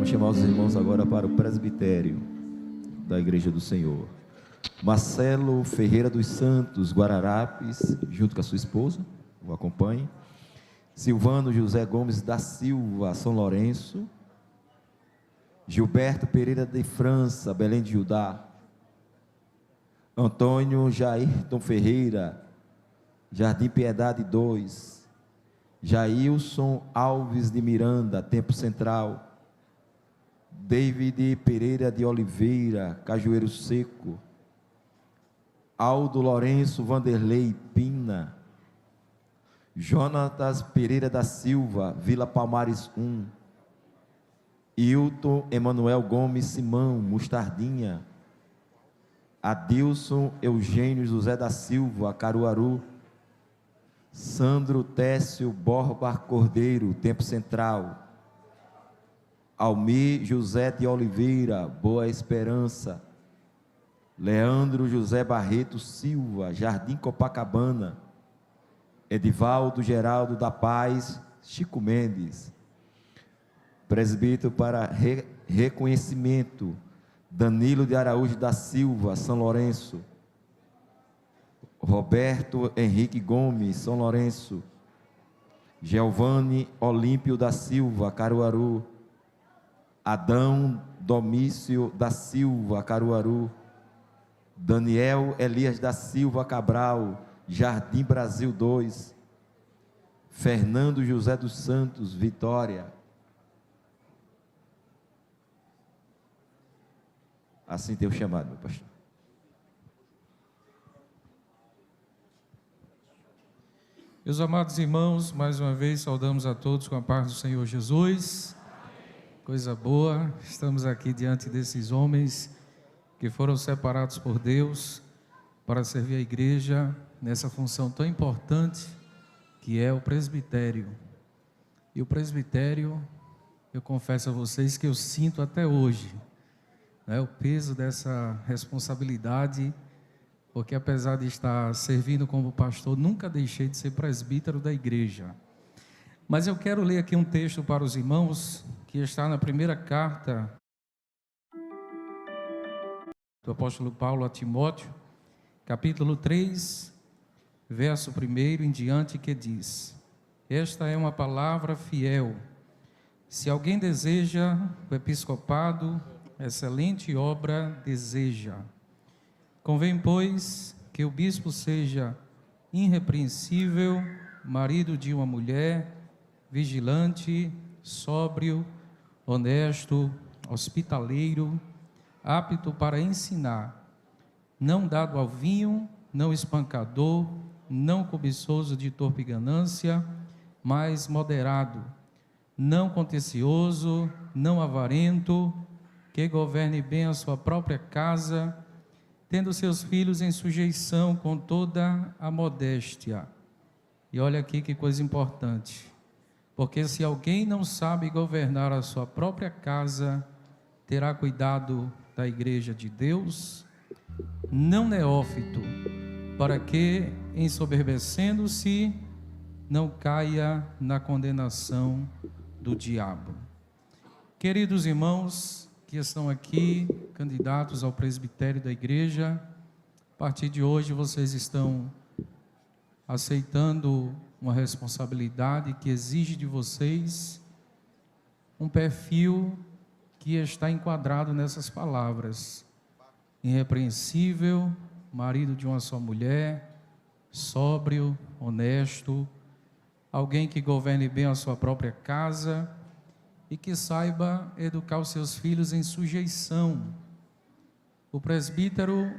Vamos chamar os irmãos agora para o presbitério da Igreja do Senhor. Marcelo Ferreira dos Santos Guararapes, junto com a sua esposa, o acompanhe. Silvano José Gomes da Silva, São Lourenço. Gilberto Pereira de França, Belém de Judá. Antônio Jairton Ferreira, Jardim Piedade 2. Jailson Alves de Miranda, Tempo Central. David Pereira de Oliveira, Cajueiro Seco. Aldo Lourenço Vanderlei Pina. Jonatas Pereira da Silva, Vila Palmares 1. Hilton Emanuel Gomes Simão, Mostardinha. Adilson Eugênio José da Silva, Caruaru. Sandro Técio Borba Cordeiro, Tempo Central. Almir José de Oliveira, Boa Esperança. Leandro José Barreto Silva, Jardim Copacabana. Edivaldo Geraldo da Paz, Chico Mendes. Presbítero para reconhecimento, Danilo de Araújo da Silva, São Lourenço. Roberto Henrique Gomes, São Lourenço. Giovanni Olímpio da Silva, Caruaru. Adão Domício da Silva, Caruaru. Daniel Elias da Silva Cabral, Jardim Brasil 2. Fernando José dos Santos, Vitória. Assim tem o chamado, meu pastor. Meus amados irmãos, mais uma vez saudamos a todos com a paz do Senhor Jesus. Coisa boa, estamos aqui diante desses homens que foram separados por Deus para servir a igreja nessa função tão importante que é o presbitério. E o presbitério, eu confesso a vocês que eu sinto até hoje, né, o peso dessa responsabilidade, porque apesar de estar servindo como pastor, nunca deixei de ser presbítero da igreja. Mas eu quero ler aqui um texto para os irmãos, que está na primeira carta do apóstolo Paulo a Timóteo, capítulo 3, verso 1 em diante, que diz: esta é uma palavra fiel. Se alguém deseja o episcopado, excelente obra deseja. Convém, pois, que o bispo seja irrepreensível, marido de uma mulher, vigilante, sóbrio, honesto, hospitaleiro, apto para ensinar, não dado ao vinho, não espancador, não cobiçoso de torpe ganância, mas moderado, não contencioso, não avarento, que governe bem a sua própria casa, tendo seus filhos em sujeição com toda a modéstia. E olha aqui que coisa importante, porque se alguém não sabe governar a sua própria casa, terá cuidado da igreja de Deus, não neófito, para que, ensoberbecendo-se, não caia na condenação do diabo. Queridos irmãos que estão aqui, candidatos ao presbitério da igreja, a partir de hoje vocês estão aceitando uma responsabilidade que exige de vocês um perfil que está enquadrado nessas palavras: irrepreensível, marido de uma só mulher, sóbrio, honesto, alguém que governe bem a sua própria casa e que saiba educar os seus filhos em sujeição. O presbítero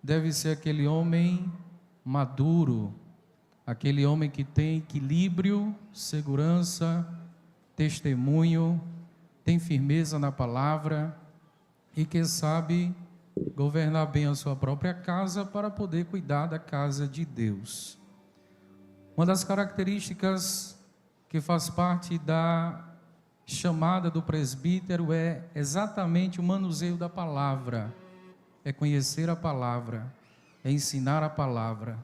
deve ser aquele homem maduro, aquele homem que tem equilíbrio, segurança, testemunho, tem firmeza na palavra e que sabe governar bem a sua própria casa para poder cuidar da casa de Deus. Uma das características que faz parte da chamada do presbítero é exatamente o manuseio da palavra, é conhecer a palavra, é ensinar a palavra.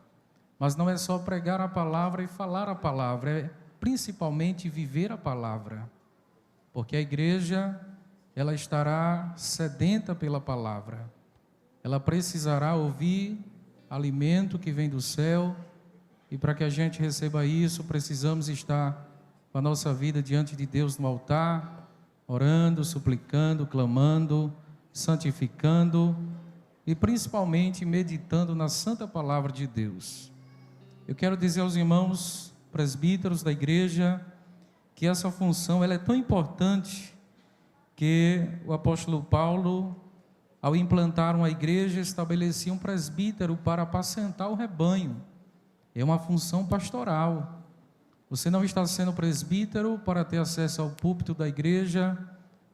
Mas não é só pregar a palavra e falar a palavra, é principalmente viver a palavra. Porque a igreja ela estará sedenta pela palavra. Ela precisará ouvir alimento que vem do céu, e para que a gente receba isso, precisamos estar com a nossa vida diante de Deus no altar, orando, suplicando, clamando, santificando e principalmente meditando na santa palavra de Deus. Eu quero dizer aos irmãos presbíteros da igreja que essa função ela é tão importante que o apóstolo Paulo, ao implantar uma igreja, estabelecia um presbítero para apacentar o rebanho. É uma função pastoral. Você não está sendo presbítero para ter acesso ao púlpito da igreja,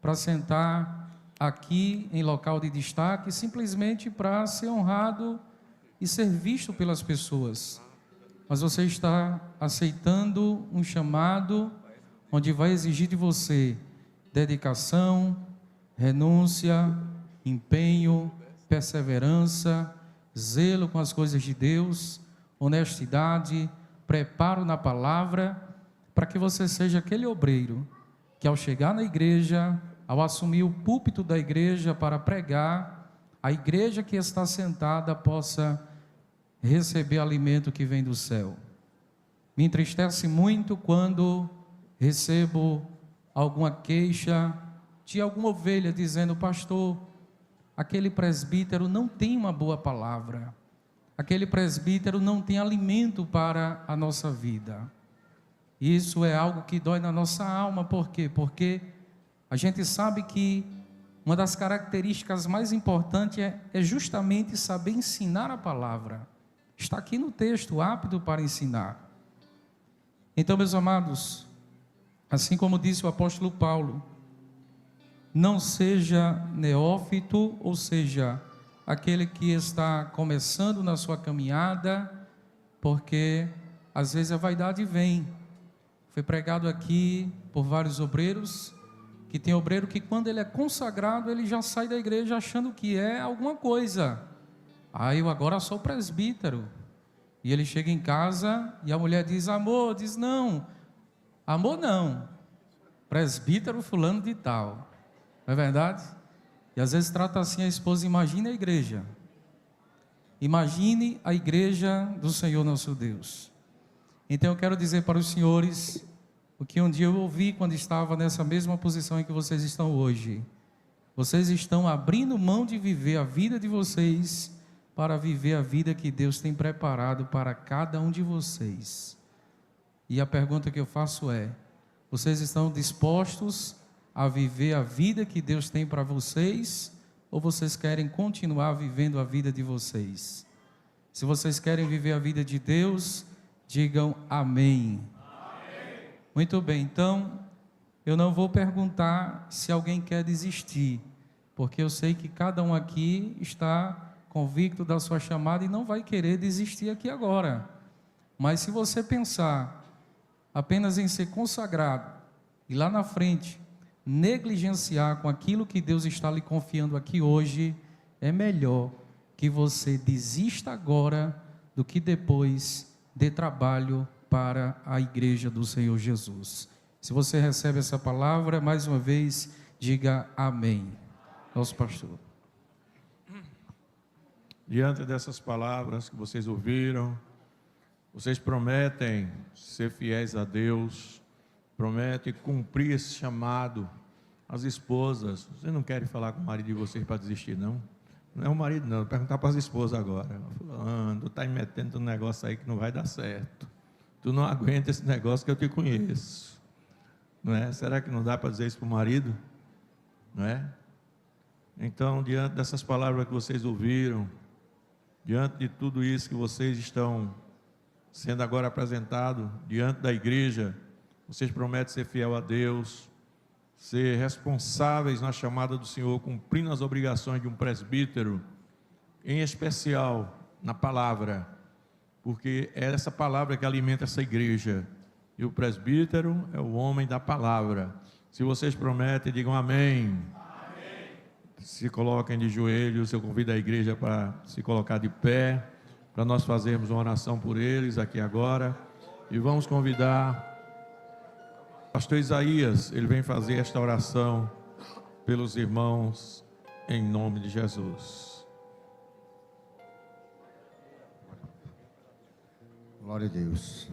para sentar aqui em local de destaque, simplesmente para ser honrado e ser visto pelas pessoas. Mas você está aceitando um chamado onde vai exigir de você dedicação, renúncia, empenho, perseverança, zelo com as coisas de Deus, honestidade, preparo na palavra, para que você seja aquele obreiro que ao chegar na igreja, ao assumir o púlpito da igreja para pregar, a igreja que está sentada possa receber alimento que vem do céu. Me entristece muito quando recebo alguma queixa de alguma ovelha dizendo: pastor, aquele presbítero não tem uma boa palavra, aquele presbítero não tem alimento para a nossa vida. Isso é algo que dói na nossa alma. Por quê? Porque a gente sabe que uma das características mais importantes é justamente saber ensinar a palavra. Está aqui no texto, apto para ensinar. Então, meus amados, assim como disse o apóstolo Paulo, não seja neófito, ou seja, aquele que está começando na sua caminhada, porque às vezes a vaidade vem. Foi pregado aqui por vários obreiros, que tem obreiro que quando ele é consagrado, ele já sai da igreja achando que é alguma coisa. Eu agora sou presbítero. E ele chega em casa e a mulher diz: amor, diz não. Amor não, presbítero fulano de tal. Não é verdade? E às vezes trata assim a esposa. Imagine a igreja. Imagine a igreja do Senhor nosso Deus. Então eu quero dizer para os senhores o que um dia eu ouvi quando estava nessa mesma posição em que vocês estão hoje. Vocês estão abrindo mão de viver a vida de vocês para viver a vida que Deus tem preparado para cada um de vocês. E a pergunta que eu faço é: vocês estão dispostos a viver a vida que Deus tem para vocês, ou vocês querem continuar vivendo a vida de vocês? Se vocês querem viver a vida de Deus, digam amém. Amém. Muito bem, então eu não vou perguntar se alguém quer desistir, porque eu sei que cada um aqui está convicto da sua chamada e não vai querer desistir aqui agora. Mas se você pensar apenas em ser consagrado e lá na frente negligenciar com aquilo que Deus está lhe confiando aqui hoje, é melhor que você desista agora do que depois dê trabalho para a igreja do Senhor Jesus. Se você recebe essa palavra, mais uma vez, diga amém. Nosso pastor. Diante dessas palavras que vocês ouviram, vocês prometem ser fiéis a Deus, prometem cumprir esse chamado. As esposas, vocês não querem falar com o marido de vocês para desistir, não? Não é o marido, não. Vou perguntar para as esposas agora. Fulano, tu está me metendo num negócio aí que não vai dar certo. Tu não aguenta esse negócio que eu te conheço. Não é? Será que não dá para dizer isso para o marido? Não é? Então, diante dessas palavras que vocês ouviram, diante de tudo isso que vocês estão sendo agora apresentado diante da igreja, vocês prometem ser fiel a Deus, ser responsáveis na chamada do Senhor, cumprindo as obrigações de um presbítero, em especial na palavra, porque é essa palavra que alimenta essa igreja, e o presbítero é o homem da palavra. Se vocês prometem, digam amém. Amém. Se coloquem de joelhos, eu convido a igreja para se colocar de pé, para nós fazermos uma oração por eles aqui agora, e vamos convidar pastor Isaías, ele vem fazer esta oração pelos irmãos, em nome de Jesus. Glória a Deus.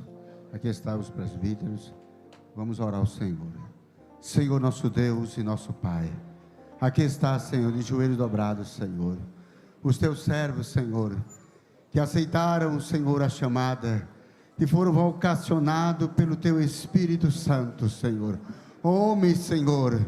Aqui estão os presbíteros. Vamos orar ao Senhor. Senhor, nosso Deus e nosso Pai. Aqui está, Senhor, de joelhos dobrados, Senhor. Os teus servos, Senhor, que aceitaram, Senhor, a chamada, que foram vocacionados pelo teu Espírito Santo, Senhor. Homens, Senhor,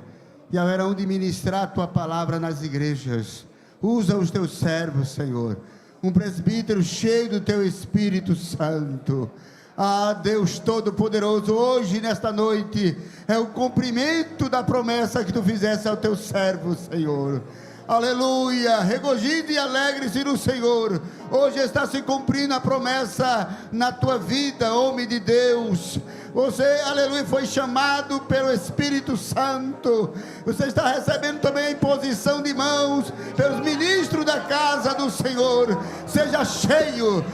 que haverão de ministrar a tua palavra nas igrejas. Usa os teus servos, Senhor. Um presbítero cheio do teu Espírito Santo. Ah, Deus Todo-Poderoso, hoje, nesta noite, é o cumprimento da promessa que tu fizeste ao teu servo, Senhor. Aleluia, regozije e alegre-se no Senhor. Hoje está se cumprindo a promessa na tua vida, homem de Deus. Você, aleluia, foi chamado pelo Espírito Santo. Você está recebendo também a imposição de mãos pelos ministros da casa do Senhor. Seja cheio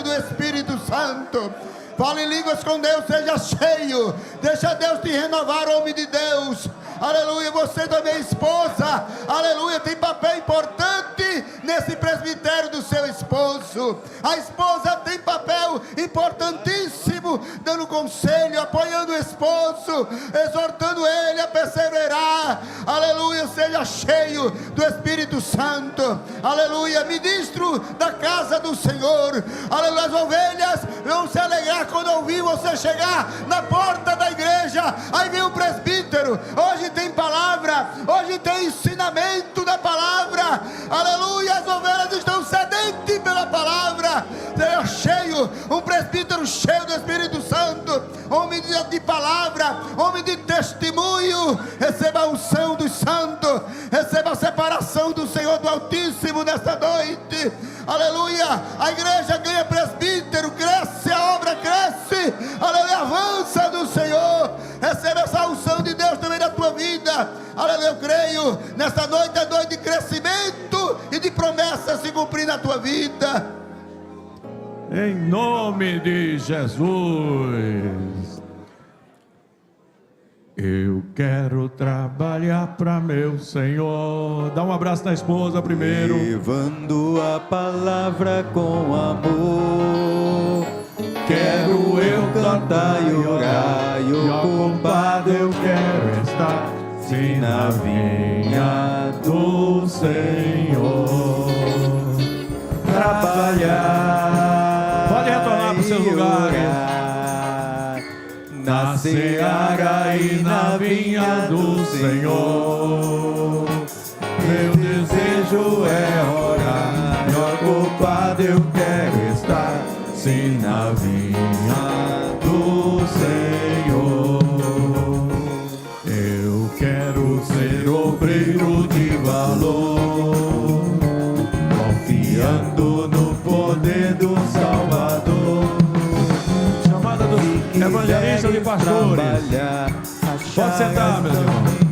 do Espírito Santo. Fale em línguas com Deus, seja cheio. Deixa Deus te renovar, homem de Deus. Aleluia, você também, esposa, aleluia, tem papel importante nesse presbitério do seu esposo. A esposa tem papel importantíssimo, dando conselho, apoiando o esposo, exortando ele a perseverar. Aleluia, seja cheio do Espírito Santo. Aleluia, ministro da casa do Senhor. Aleluia, as ovelhas vão se alegrar quando ouvir você chegar na porta da igreja. Aí vem o presbítero. Hoje tem palavra, hoje tem ensinamento da palavra. Aleluia, as ovelhas estão sedentas pela palavra. Seja cheio, um presbítero cheio do Espírito Santo, homem de palavra, homem de testemunho. Receba a unção dos santos, receba a separação do Senhor do Altíssimo nesta noite. Aleluia, a igreja ganha presbítero, cresce, a obra cresce. Aleluia, avança do Senhor. Receba essa unção de Deus também na tua vida. Aleluia, eu creio, nesta noite é noite de crescimento e de promessa se cumprir na tua vida. Em nome de Jesus. Eu quero trabalhar para meu Senhor. Dá um abraço na esposa primeiro. Levando a palavra com amor. Quero eu cantar e orar, e ocupado eu quero estar, sim, na vinha do Senhor. Trabalhar. Pode retornar para os seus lugares. Na seara e na vinha do Senhor. Meu desejo é orar, e ocupado eu quero estar, sim, na vinha do Senhor. Eu quero ser obreiro de valor, confiando no poder do Salvador. Chamada do evangelista de pastores. Pode sentar, meus irmãos.